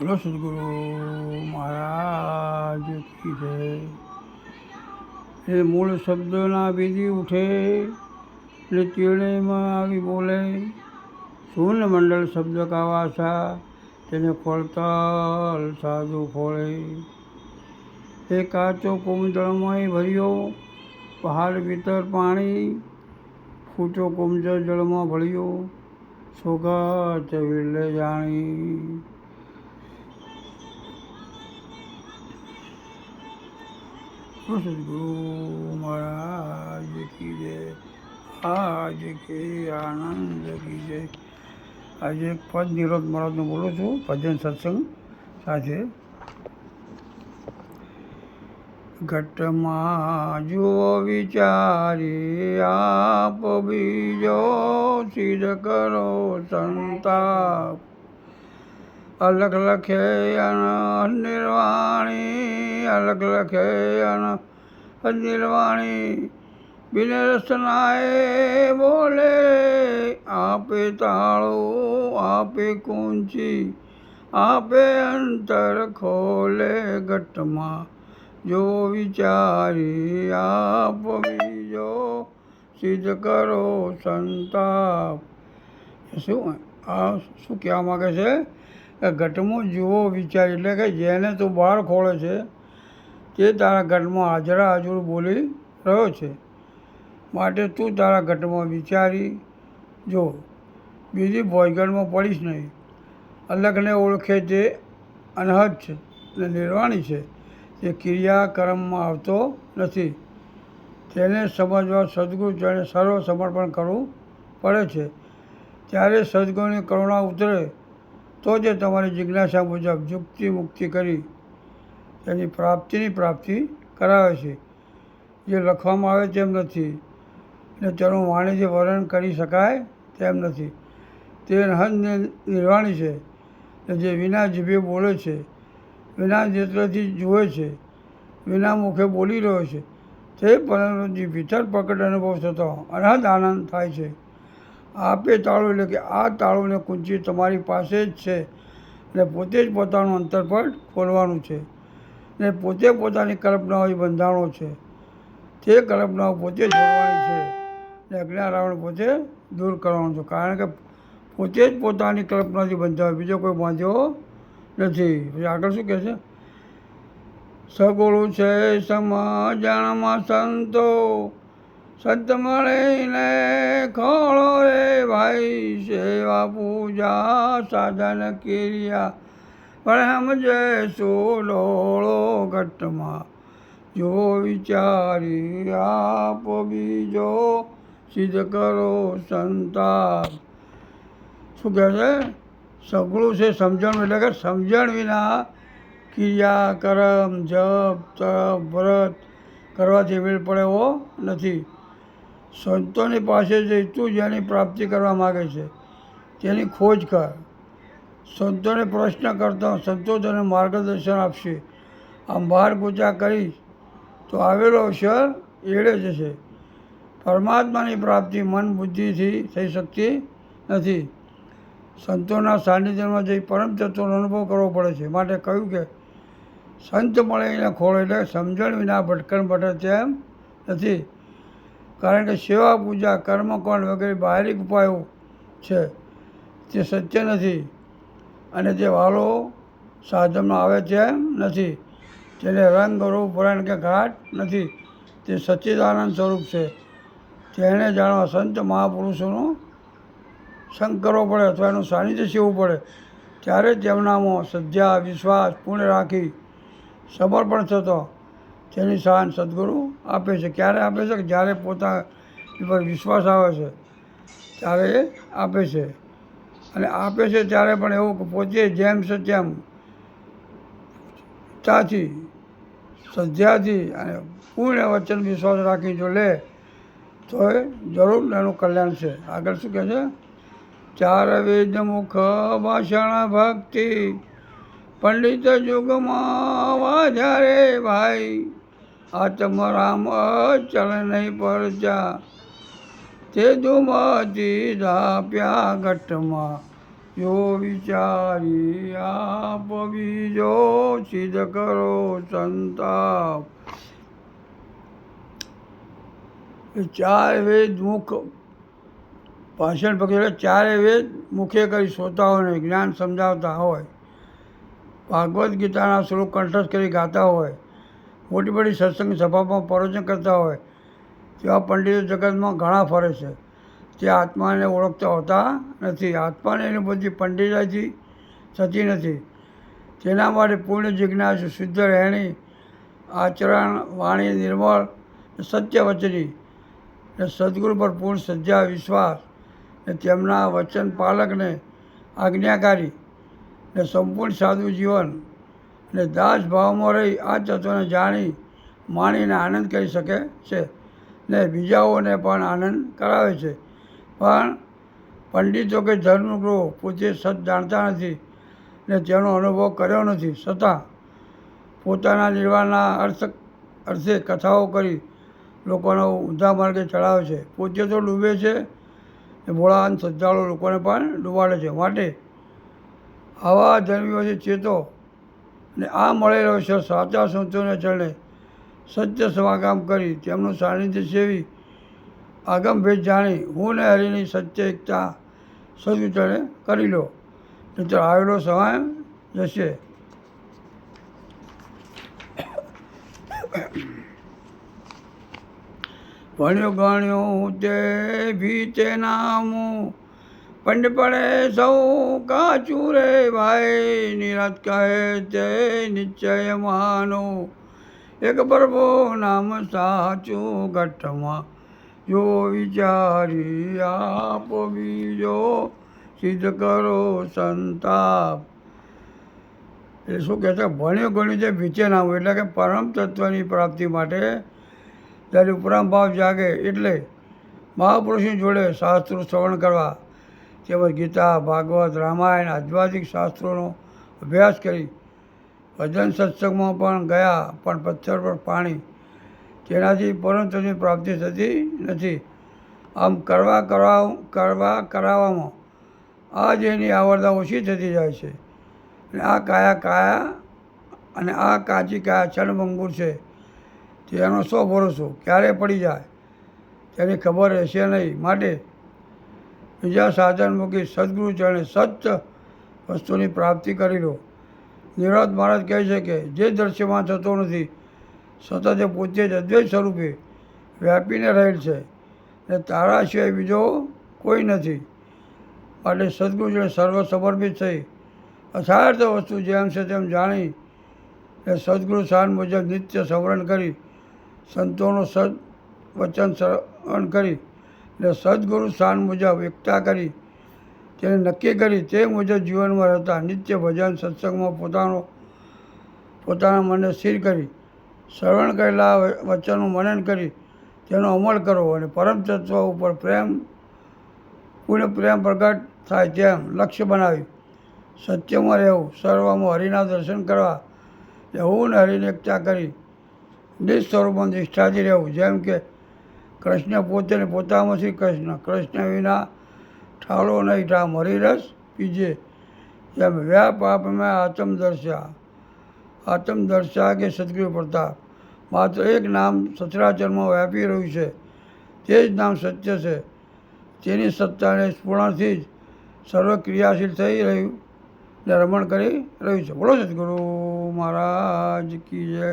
બોલો સદગુરુ મહારાજ કી જય। એ મૂળ શબ્દના બીજી ઉઠે એટલે ચીણેમાં આવી બોલે। શૂન્ય મંડળ શબ્દ કાવાસા તેને ખોલતલ સાધુ ખોળે। એ કાચો કુમજળમાં ભર્યો પહાડ ભીતર પાણી ફૂટો કુમજળ જળમાં ભળ્યો સોગત વિરલે જાણી। सदगुरु महाराज की जय। आज के आनंद की जय। आज एक पद निरोध महाराजનું બોલું છું ભજન સત્સંગ સાથે। ઘટમાં જો વિચારી આપ બીજો સિદ્ધ કરો સંતાપ। અલગ લખે નિર્વાણી અલગ લખે નિર્વાણી બિન રસનાએ બોલે। આપે તાળું આપે કુંચી આપે અંતર ખોલે। ઘટમાં જો વિચારી આપ બીજો સિદ્ધ કરો સંતાપ। શું કહેવા માગે છે? ઘટમાં જુઓ વિચાર એટલે કે જેને તું બહાર ખોળે છે તે તારા ઘટમાં હાજરા હાજર બોલી રહ્યો છે, માટે તું તારા ઘટમાં વિચારી જો, બીજી ભોયગઢમાં પડીશ નહીં। અલગને ઓળખે તે અનહદ છે અને નિર્વાણી છે, તે ક્રિયા કર્મમાં આવતો નથી। તેને સમજવા સદગુરુ ચરણે સર્વ સમર્પણ કરવું પડે છે, ત્યારે સદગુરુની કરુણા ઉતરે તો જે તમારી જિજ્ઞાસા મુજબ યુક્તિ મુક્તિ કરી તેની પ્રાપ્તિ કરાવે છે। જે લખવામાં આવે તેમ નથી ને તેનું વાણીથી વર્ણન કરી શકાય તેમ નથી। તે અનહદ નિર્વાણી છે ને જે વિના જીભે બોલે છે, વિના નેત્રથી જુએ છે, વિના મુખે બોલી રહ્યો છે, તે પરંતુ ભીતર પ્રકટ અનુભવ થતો અનહદ આનંદ થાય છે। આપે તાળું એટલે કે આ તાળું ને કુંચી તમારી પાસે જ છે અને પોતે જ પોતાનું અંતરપટ ખોલવાનું છે ને પોતે પોતાની કલ્પનાઓ બંધાણો છે। તે કલ્પનાઓ પોતે છોડવાની છે ને અજ્ઞાન રાવણ પોતે દૂર કરવાનું છે, કારણ કે પોતે જ પોતાની કલ્પનાથી બંધાવે, બીજો કોઈ બાંધ્યો નથી। પછી આગળ શું કહે છે? સગુણું છે સમજણમાં સંતો સંત મળીને ખોળો રે ભાઈ। સેવા પૂજા સાધન ક્રિયા પણ સમજે સોડોળો। ઘટમાં જો વિચારી આપ બીજો સિદ્ધ કરો સંતાપ। શું કહે છે? સગળું છે સમજણ એટલે કે સમજણ વિના ક્રિયા કર્મ જપ તપ વ્રત કરવાથી મેળ પડે એવો નથી। સંતોની પાસે જઈ તું જેની પ્રાપ્તિ કરવા માગે છે તેની ખોજ કર। સંતોને પ્રશ્ન કરતા સંતો તને માર્ગદર્શન આપશે। આમ બહાર પૂજા કરીશ તો આવેલો અવસર એળે જશે। પરમાત્માની પ્રાપ્તિ મન બુદ્ધિથી થઈ શકતી નથી। સંતોના સાનિધ્યમાં જઈ પરમ તત્વનો અનુભવ કરવો પડે છે, માટે કહ્યું કે સંત મળીને ખોળે એટલે સમજણ વિના ભટકણ ભટે તેમ નથી। કારણ કે સેવા પૂજા કર્મકાંડ વગેરે બાહ્યિક ઉપાયો છે તે સત્ય નથી અને તે વાલો સાધનમાં આવે તેમ નથી। તેને રંગ રૂપ વર્ણ કે ઘાટ નથી, તે સચ્ચિદાનંદ સ્વરૂપ છે। તેને જાણવા સંત મહાપુરુષોનો સંગ કરવો પડે અથવા એનું સાનિધ્ય સેવવું પડે, ત્યારે તેમનામાં શ્રદ્ધા વિશ્વાસ પૂર્ણ રાખી સમર્પણ થતો તેની શાન સદગુરુ આપે છે। ક્યારે આપે છે? કે જ્યારે પોતા પર વિશ્વાસ આવે છે ત્યારે એ આપે છે, અને આપે છે ત્યારે પણ એવું કે પોતે જેમ છે તેમ તાથી શ્રદ્ધાથી અને પૂર્ણ વચન વિશ્વાસ રાખી જો લે તો એ જરૂર એનું કલ્યાણ છે। આગળ શું કહે છે? ચાર વેદ મુખ ભાષણ ભક્તિ પંડિત યુગમાં વાધ્યા રે ભાઈ। આત્મરામ અચલ નહીં પરચા તે દુમતી ધાપ્યા। ઘટમાં જો વિચારી આપ બીજો સિદ્ધ કરો સંતાપ. એ ચાર વેદ મુખ ભાષણ પકડે ચારે વેદ મુખે કરી શ્રોતાઓને જ્ઞાન સમજાવતા હોય, ભાગવદ્ ગીતાના શ્લોક કંઠસ્થ કરી ગાતા હોય, મોટી મોટી સત્સંગ સભામાં પ્રવચન કરતા હોય, તેવા પંડિતો જગતમાં ઘણા ફરે છે. તે આત્માને ઓળખતા હોતા નથી. આત્માની અનુભૂતિ પંડિતાથી થતી નથી. તેના માટે પૂર્ણ જિજ્ઞાસુ, શુદ્ધ રહેણી, આચરણ, વાણી નિર્મળ, સત્ય વચની ને સદગુરુ પર પૂર્ણ શ્રદ્ધા વિશ્વાસ ને તેમના વચન પાલકને આજ્ઞાકારી ને સંપૂર્ણ સાદું જીવન ને દાસ ભાવમાં રહી આ તત્વને જાણી માણીને આનંદ કરી શકે છે ને બીજાઓને પણ આનંદ કરાવે છે. પણ પંડિતો કે ધર્મગુરુઓ પોતે સત જાણતા નથી ને તેનો અનુભવ કર્યો નથી, છતાં પોતાના નિર્વાણના અર્થે કથાઓ કરી લોકોને ઊંધા માર્ગે ચડાવે છે. પોતે તો ડૂબે છે એ ભોળા અને શ્રદ્ધાળુ લોકોને પણ ડૂબાડે છે. માટે આવા ધર્મીઓથી ચેતો ને આ મળેલો છે સાચા સંતોને ચરણે સત્ય સમાગમ કરી તેમનું સાનિધ્ય સેવી આગમ ભેદ જાણી હું ને હરિની સત્ય એકતા સદવિતરણે કરી લો, નહીંતર આવેલો સમય જશે. ભણ્યું ગણ્યું તે ભી તે નામું પંડ પડે સૌ કાચું રે ભાઈ, નિરાત કહે તે નિશ્ચય માનું એક પ્રભુ નામ સાચું ઘટમાં જો વિચારી આપ બીજો સિદ્ધ કરો સંતાપ. એટલે શું કહે છે? ભણ્યું ગણ્યું તે ભીતે નામું એટલે કે પરમ તત્વની પ્રાપ્તિ માટે જ્યારે ઉપરામ ભાવ જાગે એટલે મહાપુરુષની જોડે શાસ્ત્રો શ્રવણ કરવા, તેમજ ગીતા, ભાગવત, રામાયણ, આધ્યાત્મિક શાસ્ત્રોનો અભ્યાસ કરી ભજન સત્સંગમાં પણ ગયા પણ પથ્થર પર પાણી, તેનાથી પરમ તત્વની પ્રાપ્તિ થતી નથી. આમ કરાવવામાં આ જેની આવરદા ઓછી થતી જાય છે. અને આ કાયા અને આ કાચી કાયા ક્ષણભંગુર છે. તેનો શો ભરોસો ક્યારે પડી જાય તેની ખબર રહેશે નહીં. માટે બીજા સાધન મૂકી સદગુરુ ચરણે સત્ય વસ્તુની પ્રાપ્તિ કરી લો. નિવૃત્ત મહારાજ કહે છે કે જે દ્રશ્યમાં થતો નથી સતત એ પોતે જ અદ્વૈત સ્વરૂપે વ્યાપીને રહેલ છે ને તારા સિવાય બીજો કોઈ નથી. માટે સદગુરુ જોડે સર્વ સમર્પિત થઈ અસાર્થ વસ્તુ જેમ છે તેમ જાણી એ સદગુરુ શાન મુજબ નિત્ય સ્મરણ કરી સંતોનો સદ વચન શ્રવણ કરી ને સદગુરુ શાન મુજબ એકતા કરી તેને નક્કી કરી તે મુજબ જીવનમાં રહેતા નિત્ય ભજન સત્સંગમાં પોતાના મનને સ્થિર કરી શ્રવણ કરેલા વચનનું મનન કરી તેનો અમલ કરવો અને પરમ તત્વ ઉપર પૂર્ણ પ્રેમ પ્રગટ થાય તેમ લક્ષ્ય બનાવી સત્યમાં રહેવું, સર્વમાં હરિના દર્શન કરવા, હું ને હરિની એકતા કરી નિજ સ્વરૂપમાં નિષ્ઠાથી રહેવું. જેમ કે કૃષ્ણ પોતે ને પોતામાં શ્રી કૃષ્ણ વિના ઠાલો નહીં ઠામ હરિરસ પીજે. જેમ વ્યાપ આપમાં આત્મદર્શા કે સદગુરુ પ્રતાપ. માત્ર એક નામ સચરાચરમાં વ્યાપી રહ્યું છે, તે જ નામ સત્ય છે. તેની સત્તાને સ્ફુરણથી જ સર્વ ક્રિયાશીલ થઈ રહ્યું ને રમણ કરી રહ્યું છે. બોલો સદગુરુ મહારાજ કી જય.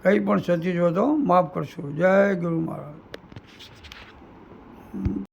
કંઈ પણ સતી જો તો માફ કરશો. જય ગુરુ મહારાજ.